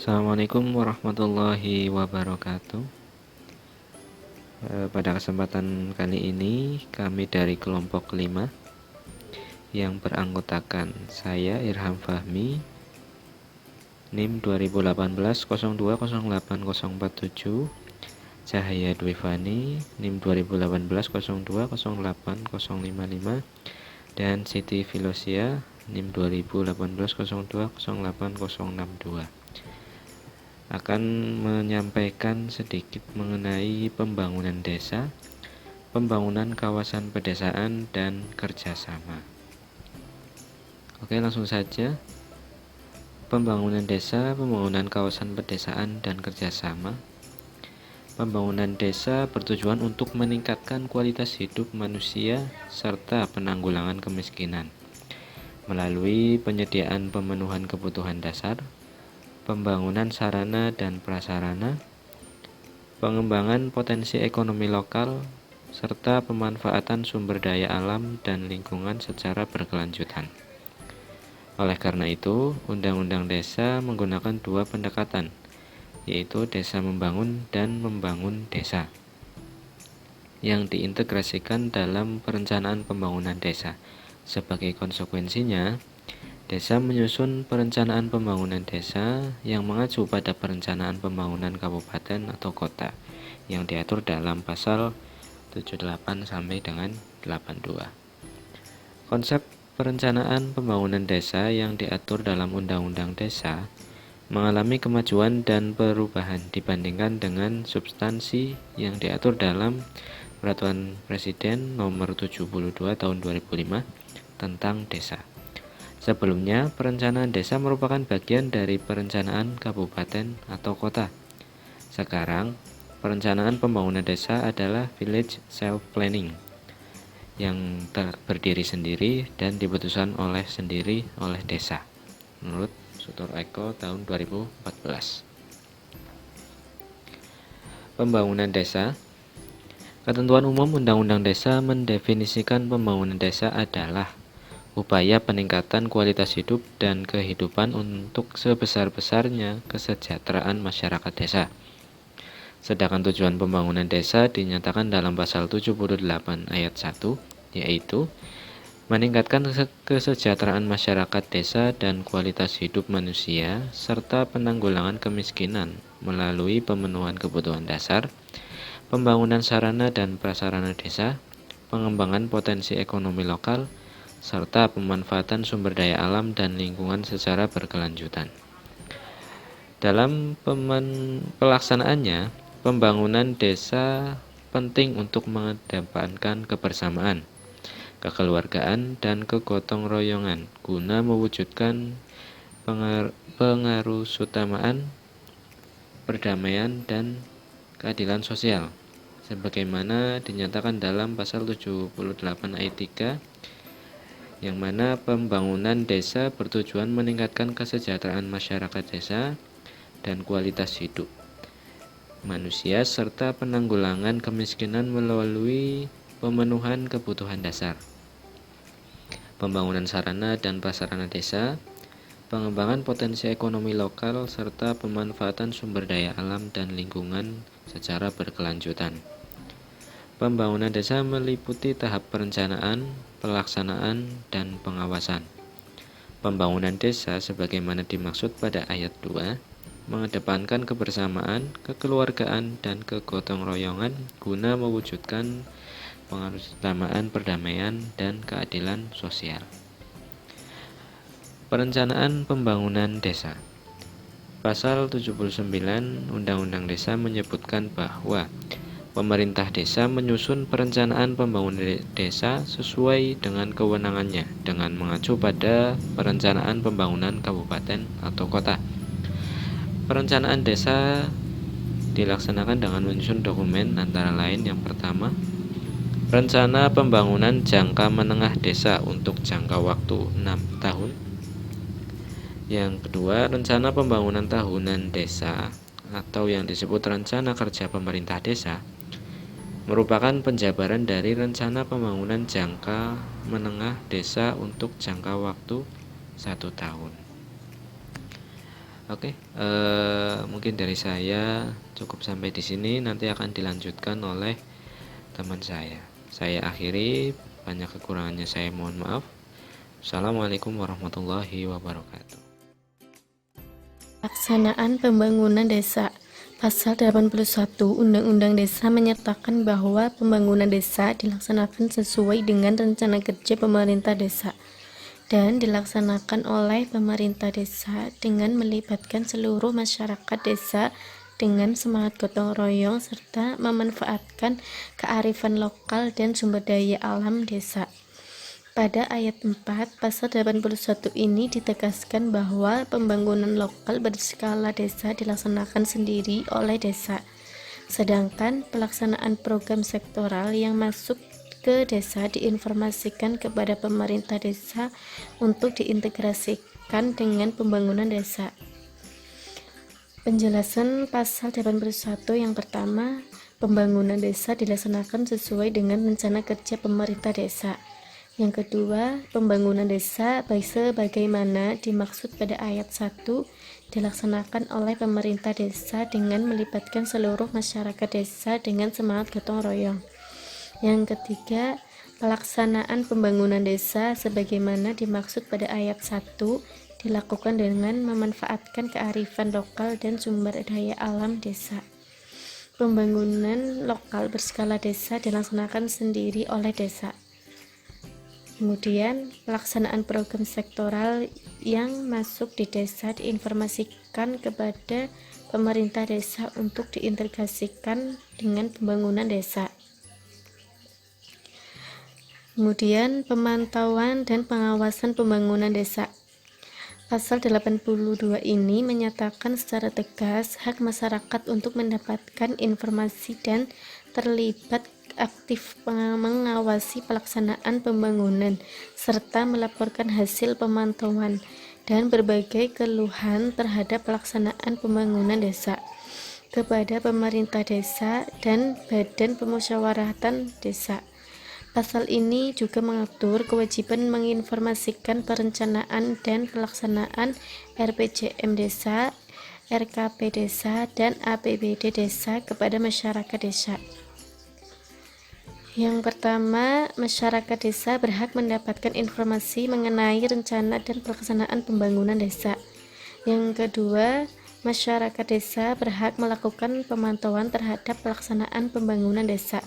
Assalamualaikum warahmatullahi wabarakatuh. Pada kesempatan kali ini kami dari kelompok 5 yang beranggotakan saya Irham Fahmi, NIM 2018 0208 047, Cahaya Dwifani, NIM 2018 0208 055, dan Siti Filosia, NIM 2018 0208 062, akan menyampaikan sedikit mengenai pembangunan desa, pembangunan kawasan pedesaan, dan kerjasama. Oke, langsung saja. Pembangunan desa, pembangunan kawasan pedesaan, dan kerjasama. Pembangunan desa bertujuan untuk meningkatkan kualitas hidup manusia serta penanggulangan kemiskinan melalui penyediaan pemenuhan kebutuhan dasar, pembangunan sarana dan prasarana, pengembangan potensi ekonomi lokal, serta pemanfaatan sumber daya alam dan lingkungan secara berkelanjutan. Oleh karena itu, Undang-Undang Desa menggunakan dua pendekatan, yaitu desa membangun dan membangun desa, yang diintegrasikan dalam perencanaan pembangunan desa. Sebagai konsekuensinya, desa menyusun perencanaan pembangunan desa yang mengacu pada perencanaan pembangunan kabupaten atau kota yang diatur dalam pasal 78 sampai dengan 82. Konsep perencanaan pembangunan desa yang diatur dalam Undang-Undang Desa mengalami kemajuan dan perubahan dibandingkan dengan substansi yang diatur dalam Peraturan Presiden Nomor 72 Tahun 2005 tentang desa. Sebelumnya, perencanaan desa merupakan bagian dari perencanaan kabupaten atau kota. Sekarang, perencanaan pembangunan desa adalah village self-planning yang berdiri sendiri dan diputuskan oleh desa menurut Sutor Eko tahun 2014. Pembangunan desa. Ketentuan umum Undang-Undang Desa mendefinisikan pembangunan desa adalah upaya peningkatan kualitas hidup dan kehidupan untuk sebesar-besarnya kesejahteraan masyarakat desa. Sedangkan tujuan pembangunan desa dinyatakan dalam pasal 78 ayat 1, yaitu meningkatkan kesejahteraan masyarakat desa dan kualitas hidup manusia, serta penanggulangan kemiskinan melalui pemenuhan kebutuhan dasar, pembangunan sarana dan prasarana desa, pengembangan potensi ekonomi lokal, serta pemanfaatan sumber daya alam dan lingkungan secara berkelanjutan. Dalam pelaksanaannya, pembangunan desa penting untuk mengedepankan kebersamaan, kekeluargaan, dan kegotong royongan guna mewujudkan pengarusutamaan, perdamaian, dan keadilan sosial, sebagaimana dinyatakan dalam pasal 78 ayat 3, yang mana pembangunan desa bertujuan meningkatkan kesejahteraan masyarakat desa dan kualitas hidup manusia serta penanggulangan kemiskinan melalui pemenuhan kebutuhan dasar, pembangunan sarana dan prasarana desa, pengembangan potensi ekonomi lokal, serta pemanfaatan sumber daya alam dan lingkungan secara berkelanjutan. Pembangunan desa meliputi tahap perencanaan, pelaksanaan, dan pengawasan. Pembangunan desa sebagaimana dimaksud pada ayat 2 mengedepankan kebersamaan, kekeluargaan, dan kegotong royongan guna mewujudkan pengarusutamaan, perdamaian, dan keadilan sosial. Perencanaan pembangunan desa. Pasal 79 Undang-Undang Desa menyebutkan bahwa pemerintah desa menyusun perencanaan pembangunan desa sesuai dengan kewenangannya dengan mengacu pada perencanaan pembangunan kabupaten atau kota. Perencanaan desa dilaksanakan dengan menyusun dokumen antara lain yang pertama, rencana pembangunan jangka menengah desa untuk jangka waktu 6 tahun. Yang kedua, rencana pembangunan tahunan desa atau yang disebut rencana kerja pemerintah desa merupakan penjabaran dari rencana pembangunan jangka menengah desa untuk jangka waktu 1 tahun. Oke, mungkin dari saya cukup sampai di sini, nanti akan dilanjutkan oleh teman saya. Saya akhiri, banyak kekurangannya saya mohon maaf. Assalamualaikum warahmatullahi wabarakatuh. Pelaksanaan pembangunan desa. Pasal 81 Undang-Undang Desa menyatakan bahwa pembangunan desa dilaksanakan sesuai dengan rencana kerja pemerintah desa dan dilaksanakan oleh pemerintah desa dengan melibatkan seluruh masyarakat desa dengan semangat gotong royong serta memanfaatkan kearifan lokal dan sumber daya alam desa. Pada ayat 4 pasal 81 ini ditegaskan bahwa pembangunan lokal berskala desa dilaksanakan sendiri oleh desa, sedangkan pelaksanaan program sektoral yang masuk ke desa diinformasikan kepada pemerintah desa untuk diintegrasikan dengan pembangunan desa. Penjelasan pasal 81 yang pertama, pembangunan desa dilaksanakan sesuai dengan rencana kerja pemerintah desa. Yang kedua, pembangunan desa sebagaimana dimaksud pada ayat 1 dilaksanakan oleh pemerintah desa dengan melibatkan seluruh masyarakat desa dengan semangat gotong royong. Yang ketiga, pelaksanaan pembangunan desa sebagaimana dimaksud pada ayat 1 dilakukan dengan memanfaatkan kearifan lokal dan sumber daya alam desa. Pembangunan lokal berskala desa dilaksanakan sendiri oleh desa. Kemudian, pelaksanaan program sektoral yang masuk di desa diinformasikan kepada pemerintah desa untuk diintegrasikan dengan pembangunan desa. Kemudian, pemantauan dan pengawasan pembangunan desa. Pasal 82 ini menyatakan secara tegas hak masyarakat untuk mendapatkan informasi dan terlibat aktif mengawasi pelaksanaan pembangunan serta melaporkan hasil pemantauan dan berbagai keluhan terhadap pelaksanaan pembangunan desa kepada pemerintah desa dan badan pemusyawaratan desa. Pasal ini juga mengatur kewajiban menginformasikan perencanaan dan pelaksanaan RPJM desa, RKP desa, dan APBD desa kepada masyarakat desa. Yang pertama, masyarakat desa berhak mendapatkan informasi mengenai rencana dan pelaksanaan pembangunan desa. Yang kedua, masyarakat desa berhak melakukan pemantauan terhadap pelaksanaan pembangunan desa.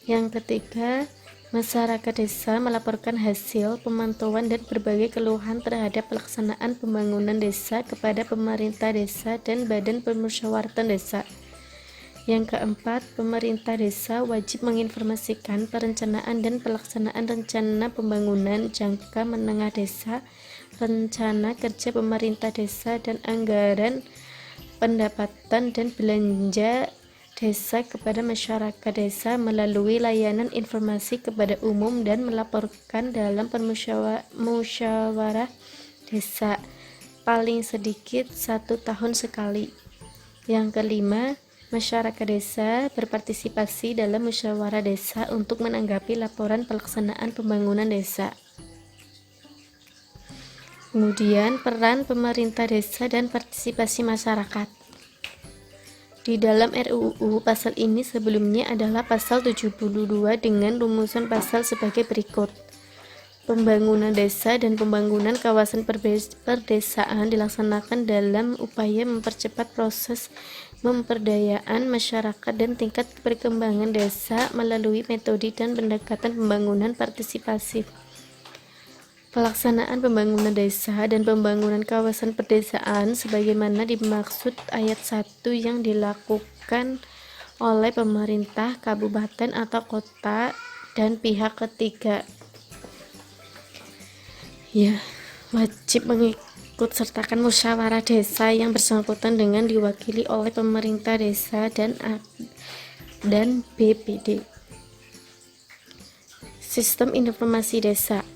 Yang ketiga, masyarakat desa melaporkan hasil pemantauan dan berbagai keluhan terhadap pelaksanaan pembangunan desa kepada pemerintah desa dan badan pemusyawaratan desa. Yang keempat, pemerintah desa wajib menginformasikan perencanaan dan pelaksanaan rencana pembangunan jangka menengah desa, rencana kerja pemerintah desa, dan anggaran pendapatan dan belanja desa kepada masyarakat desa melalui layanan informasi kepada umum dan melaporkan dalam musyawarah desa paling sedikit 1 tahun sekali. Yang kelima, masyarakat desa berpartisipasi dalam musyawarah desa untuk menanggapi laporan pelaksanaan pembangunan desa. Kemudian, peran pemerintah desa dan partisipasi masyarakat. Di dalam RUU, pasal ini sebelumnya adalah pasal 72 dengan rumusan pasal sebagai berikut. Pembangunan desa dan pembangunan kawasan perdesaan dilaksanakan dalam upaya mempercepat proses pemberdayaan masyarakat dan tingkat perkembangan desa melalui metode dan pendekatan pembangunan partisipasif. Pelaksanaan pembangunan desa dan pembangunan kawasan perdesaan sebagaimana dimaksud ayat 1 yang dilakukan oleh pemerintah kabupaten atau kota dan pihak ketiga. Ya, wajib mengikut sertakan musyawarah desa yang bersangkutan dengan diwakili oleh pemerintah desa dan BPD. Sistem informasi desa.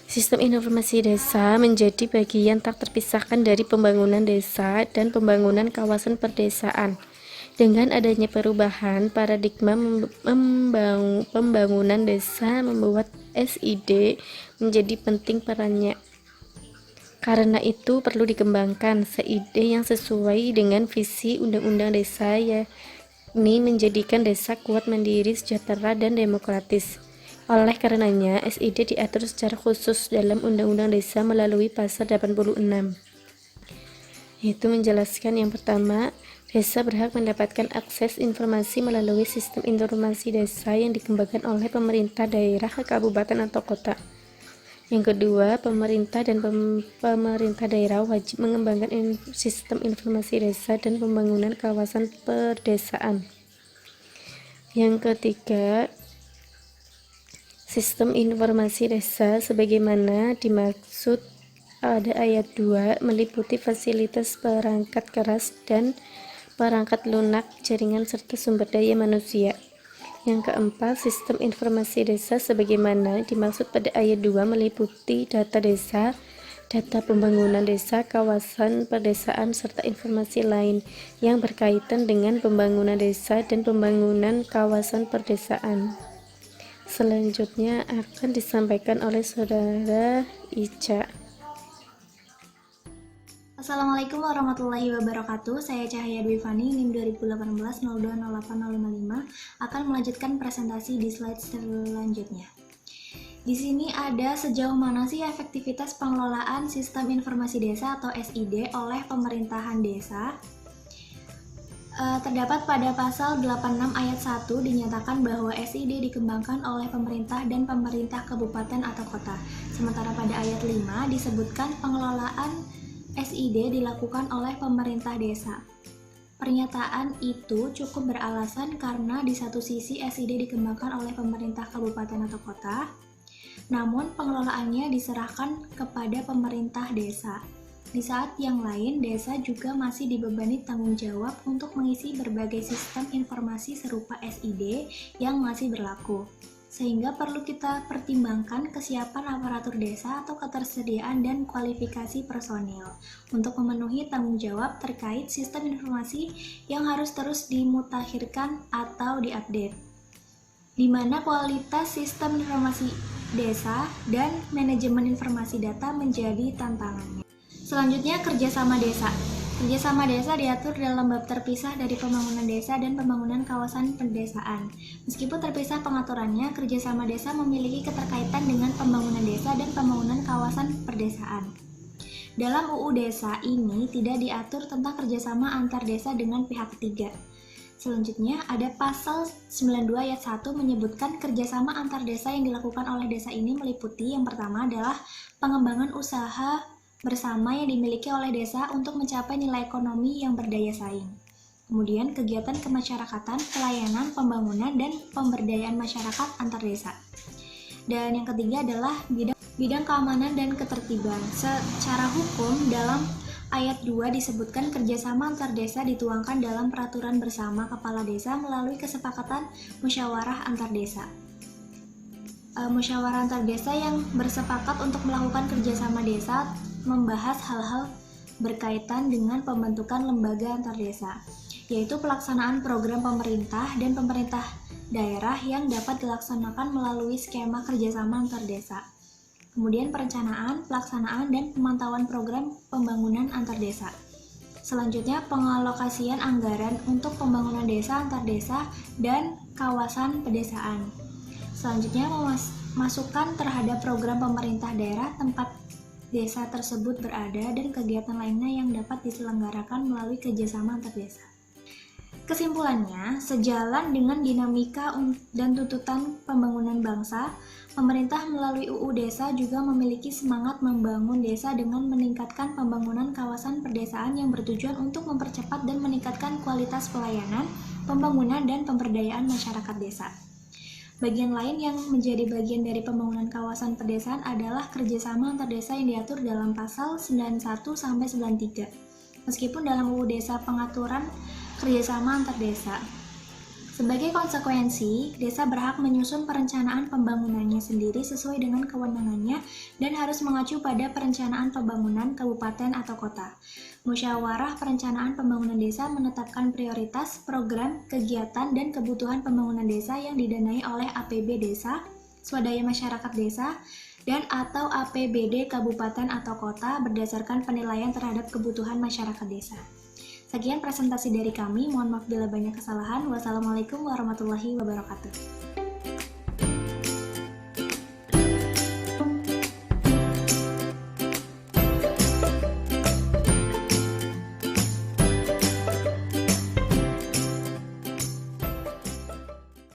Sistem informasi desa menjadi bagian tak terpisahkan dari pembangunan desa dan pembangunan kawasan perdesaan. Dengan adanya perubahan paradigma pembangunan desa membuat SID menjadi penting perannya. Karena itu perlu dikembangkan SEID yang sesuai dengan visi Undang-Undang Desa, yakni menjadikan desa kuat, mandiri, sejahtera, dan demokratis. Oleh karenanya, SID diatur secara khusus dalam Undang-Undang Desa melalui pasal 86, yaitu menjelaskan yang pertama, desa berhak mendapatkan akses informasi melalui sistem informasi desa yang dikembangkan oleh pemerintah daerah, kabupaten, atau kota. Yang kedua, pemerintah dan pemerintah daerah wajib mengembangkan sistem informasi desa dan pembangunan kawasan perdesaan. Yang ketiga, sistem informasi desa sebagaimana dimaksud pada ayat 2 meliputi fasilitas perangkat keras dan perangkat lunak, jaringan, serta sumber daya manusia. Yang keempat, sistem informasi desa sebagaimana dimaksud pada ayat 2 meliputi data desa, data pembangunan desa, kawasan perdesaan, serta informasi lain yang berkaitan dengan pembangunan desa dan pembangunan kawasan perdesaan. Selanjutnya akan disampaikan oleh Saudara Ica. Assalamualaikum warahmatullahi wabarakatuh. Saya Cahaya Dwi Fani, NIM 2018-0208-055, akan melanjutkan presentasi di slide selanjutnya. Di sini ada sejauh mana sih efektivitas pengelolaan sistem informasi desa atau SID oleh pemerintahan desa. Terdapat pada pasal 86 ayat 1 dinyatakan bahwa SID dikembangkan oleh pemerintah dan pemerintah kabupaten atau kota. Sementara pada ayat 5 disebutkan pengelolaan SID dilakukan oleh pemerintah desa. Pernyataan itu cukup beralasan karena di satu sisi SID dikembangkan oleh pemerintah kabupaten atau kota, namun pengelolaannya diserahkan kepada pemerintah desa. Di saat yang lain, desa juga masih dibebani tanggung jawab untuk mengisi berbagai sistem informasi serupa SID yang masih berlaku. Sehingga perlu kita pertimbangkan kesiapan aparatur desa atau ketersediaan dan kualifikasi personil untuk memenuhi tanggung jawab terkait sistem informasi yang harus terus dimutakhirkan atau diupdate, di mana kualitas sistem informasi desa dan manajemen informasi data menjadi tantangannya. Selanjutnya, kerjasama desa. Kerjasama desa diatur dalam bab terpisah dari pembangunan desa dan pembangunan kawasan perdesaan. Meskipun terpisah pengaturannya, kerjasama desa memiliki keterkaitan dengan pembangunan desa dan pembangunan kawasan perdesaan. Dalam UU Desa ini tidak diatur tentang kerjasama antar desa dengan pihak ketiga. Selanjutnya, ada pasal 92 ayat 1 menyebutkan kerjasama antar desa yang dilakukan oleh desa ini meliputi yang pertama adalah pengembangan usaha bersama yang dimiliki oleh desa untuk mencapai nilai ekonomi yang berdaya saing. Kemudian kegiatan kemasyarakatan, pelayanan, pembangunan, dan pemberdayaan masyarakat antar desa. Dan yang ketiga adalah bidang keamanan dan ketertiban. Secara hukum, dalam ayat 2 disebutkan kerjasama antar desa dituangkan dalam peraturan bersama kepala desa melalui kesepakatan musyawarah antar desa. Musyawarah antar desa yang bersepakat untuk melakukan kerjasama desa membahas hal-hal berkaitan dengan pembentukan lembaga antar desa, yaitu pelaksanaan program pemerintah dan pemerintah daerah yang dapat dilaksanakan melalui skema kerjasama antar desa. Kemudian perencanaan, pelaksanaan, dan pemantauan program pembangunan antar desa. Selanjutnya, pengalokasian anggaran untuk pembangunan desa antar desa dan kawasan pedesaan. Selanjutnya, masukan terhadap program pemerintah daerah tempat desa tersebut berada dan kegiatan lainnya yang dapat diselenggarakan melalui kerjasama antar desa. Kesimpulannya, sejalan dengan dinamika dan tuntutan pembangunan bangsa, pemerintah melalui UU Desa juga memiliki semangat membangun desa dengan meningkatkan pembangunan kawasan perdesaan yang bertujuan untuk mempercepat dan meningkatkan kualitas pelayanan, pembangunan, dan pemberdayaan masyarakat desa. Bagian lain yang menjadi bagian dari pembangunan kawasan perdesaan adalah kerjasama antar desa yang diatur dalam pasal 91-93. Meskipun dalam UU Desa pengaturan kerjasama antar desa. Sebagai konsekuensi, desa berhak menyusun perencanaan pembangunannya sendiri sesuai dengan kewenangannya dan harus mengacu pada perencanaan pembangunan kabupaten atau kota. Musyawarah Perencanaan Pembangunan Desa menetapkan prioritas, program, kegiatan, dan kebutuhan pembangunan desa yang didanai oleh APB Desa, swadaya masyarakat desa, dan atau APBD kabupaten atau kota berdasarkan penilaian terhadap kebutuhan masyarakat desa. Sekian presentasi dari kami, mohon maaf bila banyak kesalahan. Wassalamualaikum warahmatullahi wabarakatuh.